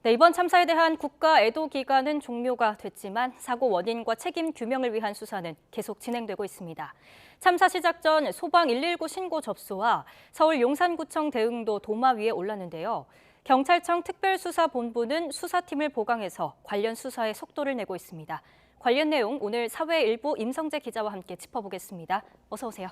네, 이번 참사에 대한 국가 애도 기간은 종료가 됐지만 사고 원인과 책임 규명을 위한 수사는 계속 진행되고 있습니다. 참사 시작 전 소방 119 신고 접수와 서울 용산구청 대응도 도마 위에 올랐는데요. 경찰청 특별수사본부는 수사팀을 보강해서 관련 수사에 속도를 내고 있습니다. 관련 내용 오늘 사회일보 임성재 기자와 함께 짚어보겠습니다. 어서 오세요.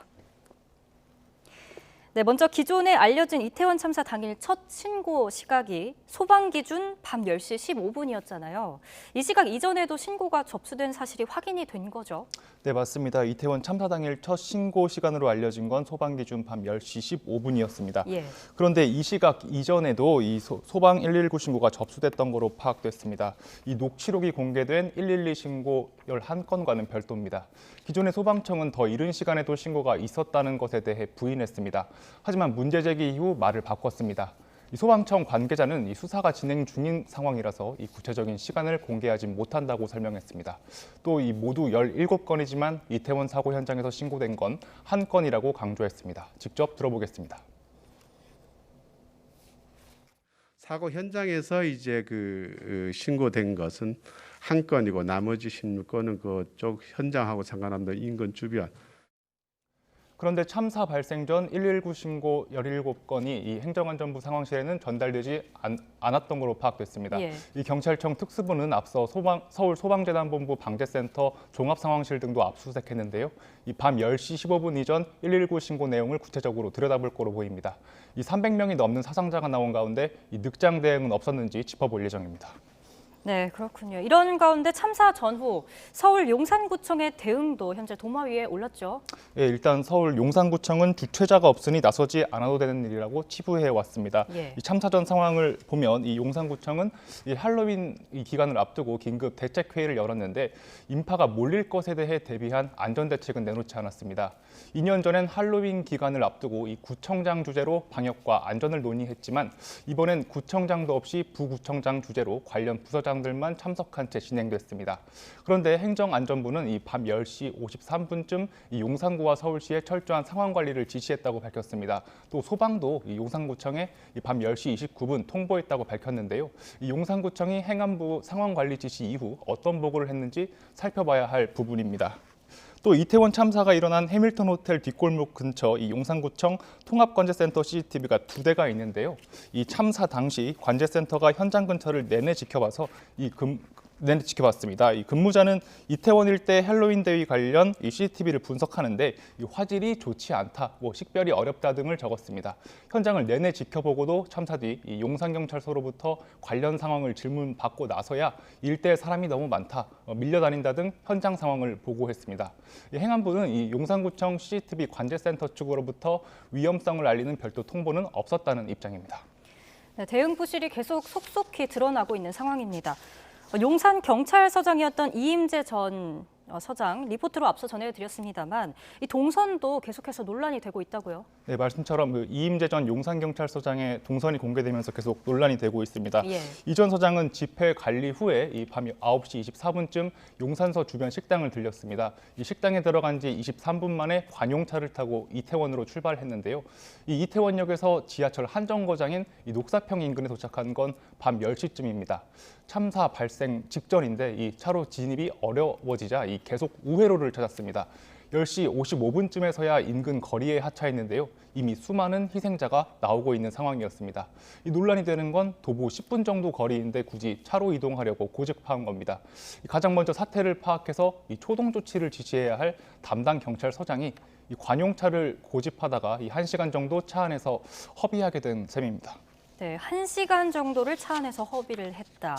네, 먼저 기존에 알려진 이태원 참사 당일 첫 신고 시각이 소방 기준 밤 10시 15분이었잖아요. 이 시각 이전에도 신고가 접수된 사실이 확인이 된 거죠? 네, 맞습니다. 이태원 참사 당일 첫 신고 시간으로 알려진 건 소방 기준 밤 10시 15분이었습니다. 예. 그런데 이 시각 이전에도 이 소방 119 신고가 접수됐던 거로 파악됐습니다. 이 녹취록이 공개된 112 신고 11건과는 별도입니다. 기존의 소방청은 더 이른 시간에도 신고가 있었다는 것에 대해 부인했습니다. 하지만 문제 제기 이후 말을 바꿨습니다. 이 소방청 관계자는 이 수사가 진행 중인 상황이라서 이 구체적인 시간을 공개하지 못한다고 설명했습니다. 또 이 모두 17건이지만 이태원 사고 현장에서 신고된 건 1건이라고 강조했습니다. 직접 들어보겠습니다. 사고 현장에서 이제 신고된 것은 1건이고 나머지 16건은 그쪽 현장하고 상관없는 인근 주변. 그런데 참사 발생 전 119 신고 17건이 이 행정안전부 상황실에는 전달되지 않았던 것으로 파악됐습니다. 예. 이 경찰청 특수부는 앞서 서울 소방재난본부 방재센터 종합상황실 등도 압수수색했는데요. 이 밤 10시 15분 이전 119 신고 내용을 구체적으로 들여다볼 거로 보입니다. 이 300명이 넘는 사상자가 나온 가운데 이 늑장 대응은 없었는지 짚어볼 예정입니다. 네, 그렇군요. 이런 가운데 참사 전후 서울 용산구청의 대응도 현재 도마 위에 올랐죠. 예, 일단 서울 용산구청은 주최자가 없으니 나서지 않아도 되는 일이라고 치부해 왔습니다. 예. 이 참사 전 상황을 보면 이 용산구청은 이 할로윈 기간을 앞두고 긴급 대책회의를 열었는데 인파가 몰릴 것에 대해 대비한 안전대책은 내놓지 않았습니다. 2년 전엔 할로윈 기간을 앞두고 이 구청장 주재로 방역과 안전을 논의했지만 이번엔 구청장도 없이 부구청장 주재로 관련 부서장들만 참석한 채 진행됐습니다. 그런데 행정안전부는 이 밤 10시 53분쯤 이 용산구와 서울시에 철저한 상황 관리를 지시했다고 밝혔습니다. 또 소방도 이 용산구청에 이 밤 10시 29분 통보했다고 밝혔는데요. 이 용산구청이 행안부 상황 관리 지시 이후 어떤 보고를 했는지 살펴봐야 할 부분입니다. 또 이태원 참사가 일어난 해밀턴 호텔 뒷골목 근처 이 용산구청 통합관제센터 CCTV가 2대가 있는데요. 이 참사 당시 관제센터가 현장 근처를 내내 지켜봤습니다. 이 근무자는 이태원 일대 할로윈 대위 관련 이 CCTV를 분석하는데 이 화질이 좋지 않다, 식별이 어렵다 등을 적었습니다. 현장을 내내 지켜보고도 참사 뒤 이 용산경찰서로부터 관련 상황을 질문받고 나서야 일대에 사람이 너무 많다, 밀려다닌다 등 현장 상황을 보고했습니다. 이 행안부는 이 용산구청 CCTV 관제센터 측으로부터 위험성을 알리는 별도 통보는 없었다는 입장입니다. 네, 대응 부실이 계속 속속히 드러나고 있는 상황입니다. 용산 경찰서장이었던 이임재 전 서장 리포트로 앞서 전해드렸습니다만 이 동선도 계속해서 논란이 되고 있다고요? 네, 말씀처럼 이임재 전 용산경찰서장의 동선이 공개되면서 계속 논란이 되고 있습니다. 예. 이 전 서장은 집회 관리 후에 이 밤 9시 24분쯤 용산서 주변 식당을 들렸습니다. 이 식당에 들어간 지 23분 만에 관용차를 타고 이태원으로 출발했는데요. 이 이태원역에서 지하철 한 정거장인 이 녹사평 인근에 도착한 건 밤 10시쯤입니다. 참사 발생 직전인데 이 차로 진입이 어려워지자 계속 우회로를 찾았습니다. 10시 55분쯤에서야 인근 거리에 하차했는데요. 이미 수많은 희생자가 나오고 있는 상황이었습니다. 이 논란이 되는 건 도보 10분 정도 거리인데 굳이 차로 이동하려고 고집한 겁니다. 가장 먼저 사태를 파악해서 이 초동 조치를 지시해야 할 담당 경찰서장이 이 관용차를 고집하다가 이 1시간 정도 차 안에서 허비하게 된 셈입니다. 네, 1시간 정도를 차 안에서 허비를 했다.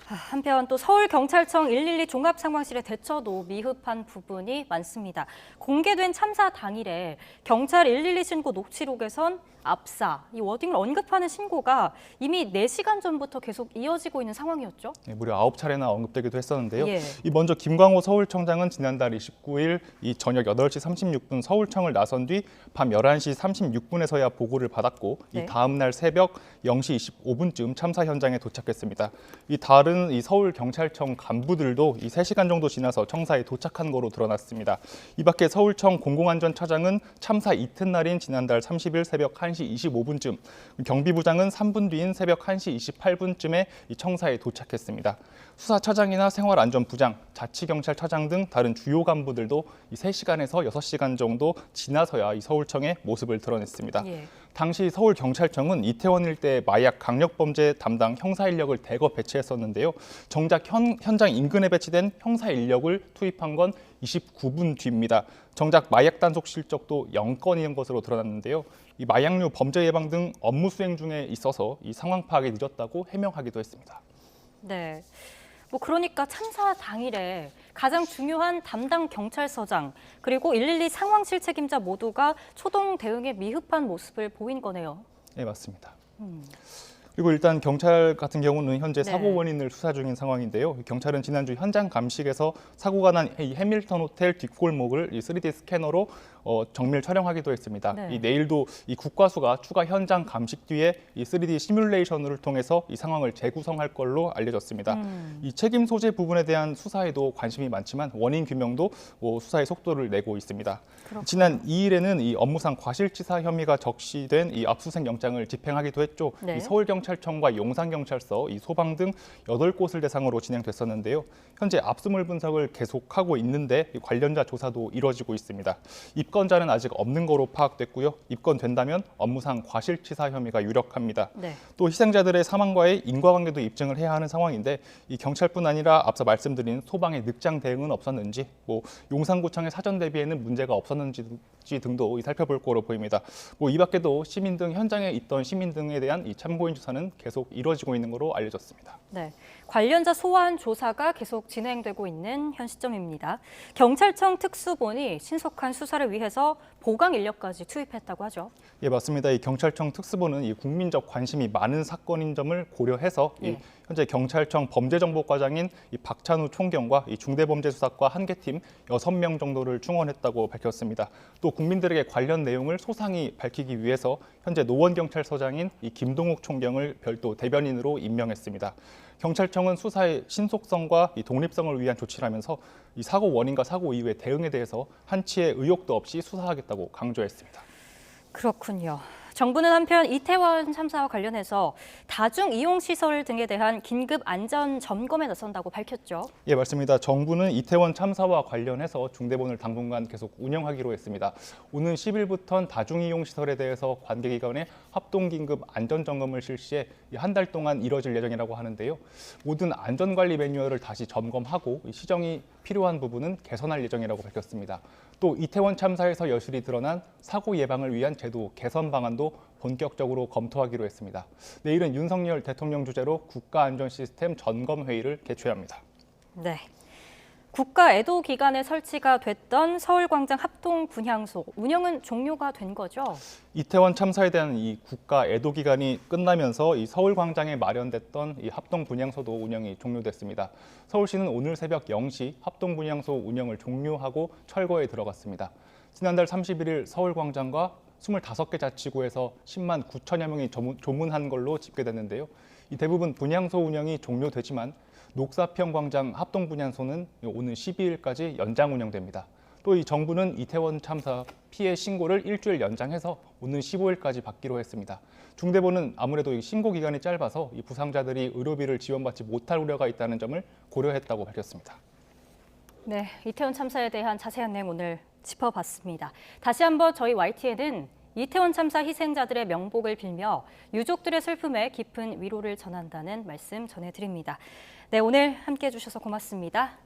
한편 또 서울경찰청 112 종합상황실의 대처도 미흡한 부분이 많습니다. 공개된 참사 당일에 경찰 112 신고 녹취록에선 압사, 이 워딩을 언급하는 신고가 이미 4시간 전부터 계속 이어지고 있는 상황이었죠? 네, 무려 9차례나 언급되기도 했었는데요. 예. 먼저 김광호 서울청장은 지난달 29일 이 저녁 8시 36분 서울청을 나선 뒤 밤 11시 36분에서야 보고를 받았고 네. 이 다음 날 새벽 0시 25분쯤 참사 현장에 도착했습니다. 이 다른 이 서울경찰청 간부들도 이 3시간 정도 지나서 청사에 도착한 거로 드러났습니다. 이 밖에 서울청 공공안전차장은 참사 이튿날인 지난달 30일 새벽 1시 1시 25분쯤, 경비부장은 3분 뒤인 새벽 1시 28분쯤에 이 청사에 도착했습니다. 수사차장이나 생활안전부장, 자치경찰차장 등 다른 주요 간부들도 이 3시간에서 6시간 정도 지나서야 이 서울청에 모습을 드러냈습니다. 예. 당시 서울경찰청은 이태원 일대 마약 강력범죄 담당 형사 인력을 대거 배치했었는데요. 정작 현장 인근에 배치된 형사 인력을 투입한 건 29분 뒤입니다. 정작 마약 단속 실적도 0건인 것으로 드러났는데요. 이 마약류 범죄 예방 등 업무 수행 중에 있어서 이 상황 파악이 늦었다고 해명하기도 했습니다. 네. 그러니까 참사 당일에 가장 중요한 담당 경찰서장 그리고 112 상황실 책임자 모두가 초동 대응에 미흡한 모습을 보인 거네요. 네, 맞습니다. 그리고 일단 경찰 같은 경우는 현재 네. 사고 원인을 수사 중인 상황인데요. 경찰은 지난주 현장 감식에서 사고가 난 이 해밀턴 호텔 뒷골목을 이 3D 스캐너로 정밀 촬영하기도 했습니다. 네. 이 내일도 이 국과수가 추가 현장 감식 뒤에 이 3D 시뮬레이션을 통해서 이 상황을 재구성할 걸로 알려졌습니다. 이 책임 소재 부분에 대한 수사에도 관심이 많지만 원인 규명도 수사의 속도를 내고 있습니다. 그렇군요. 지난 2일에는 이 업무상 과실치사 혐의가 적시된 이 압수수색 영장을 집행하기도 했죠. 네. 이 서울경찰청과 용산경찰서, 이 소방 등 8곳을 대상으로 진행됐었는데요. 현재 압수물 분석을 계속하고 있는데 이 관련자 조사도 이뤄지고 있습니다. 입건자는 아직 없는 거로 파악됐고요. 입건된다면 업무상 과실치사 혐의가 유력합니다. 네. 또 희생자들의 사망과의 인과관계도 입증을 해야 하는 상황인데 이 경찰뿐 아니라 앞서 말씀드린 소방의 늑장 대응은 없었는지, 용산구청의 사전 대비에는 문제가 없었는지 등도 살펴볼 거로 보입니다. 이 밖에도 시민 등 현장에 있던 시민 등에 대한 이 참고인 조사는 계속 이뤄지고 있는 거로 알려졌습니다. 네, 관련자 소환 조사가 계속 진행되고 있는 현 시점입니다. 경찰청 특수본이 신속한 수사를 위해서 보강 인력까지 투입했다고 하죠. 예, 맞습니다. 이 경찰청 특수본은 이 국민적 관심이 많은 사건인 점을 고려해서 예. 현재 경찰청 범죄정보과장인 이 박찬우 총경과 이 중대범죄수사과 한 개 팀 6명 정도를 충원했다고 밝혔습니다. 또 국민들에게 관련 내용을 소상히 밝히기 위해서 현재 노원경찰서장인 이 김동욱 총경을 별도 대변인으로 임명했습니다. 경찰청은 수사의 신속성과 이 독립성을 위한 조치라면서 이 사고 원인과 사고 이후의 대응에 대해서 한치의 의혹도 없이 수사하겠다고 강조했습니다. 그렇군요. 정부는 한편 이태원 참사와 관련해서 다중이용시설 등에 대한 긴급 안전 점검에 나선다고 밝혔죠. 예, 맞습니다. 정부는 이태원 참사와 관련해서 중대본을 당분간 계속 운영하기로 했습니다. 오는 10일부터는 다중이용시설에 대해서 관계기관의 합동긴급 안전점검을 실시해 한 달 동안 이뤄질 예정이라고 하는데요. 모든 안전관리 매뉴얼을 다시 점검하고 시정이 필요한 부분은 개선할 예정이라고 밝혔습니다. 또 이태원 참사에서 여실히 드러난 사고 예방을 위한 제도 개선 방안도 본격적으로 검토하기로 했습니다. 내일은 윤석열 대통령 주재로 국가안전시스템 점검회의를 개최합니다. 네. 국가 애도 기간에 설치가 됐던 서울광장 합동 분향소 운영은 종료가 된 거죠? 이태원 참사에 대한 이 국가 애도 기간이 끝나면서 이 서울광장에 마련됐던 이 합동 분향소도 운영이 종료됐습니다. 서울시는 오늘 새벽 0시 합동 분향소 운영을 종료하고 철거에 들어갔습니다. 지난달 31일 서울광장과 25개 자치구에서 10만 9천여 명이 조문한 걸로 집계됐는데요. 이 대부분 분향소 운영이 종료되지만 녹사평 광장 합동 분향소는 오는 12일까지 연장 운영됩니다. 또 이 정부는 이태원 참사 피해 신고를 일주일 연장해서 오는 15일까지 받기로 했습니다. 중대본은 아무래도 신고 기간이 짧아서 이 부상자들이 의료비를 지원받지 못할 우려가 있다는 점을 고려했다고 밝혔습니다. 네, 이태원 참사에 대한 자세한 내용 오늘 짚어봤습니다. 다시 한번 저희 YTN은 이태원 참사 희생자들의 명복을 빌며 유족들의 슬픔에 깊은 위로를 전한다는 말씀 전해드립니다. 네, 오늘 함께해 주셔서 고맙습니다.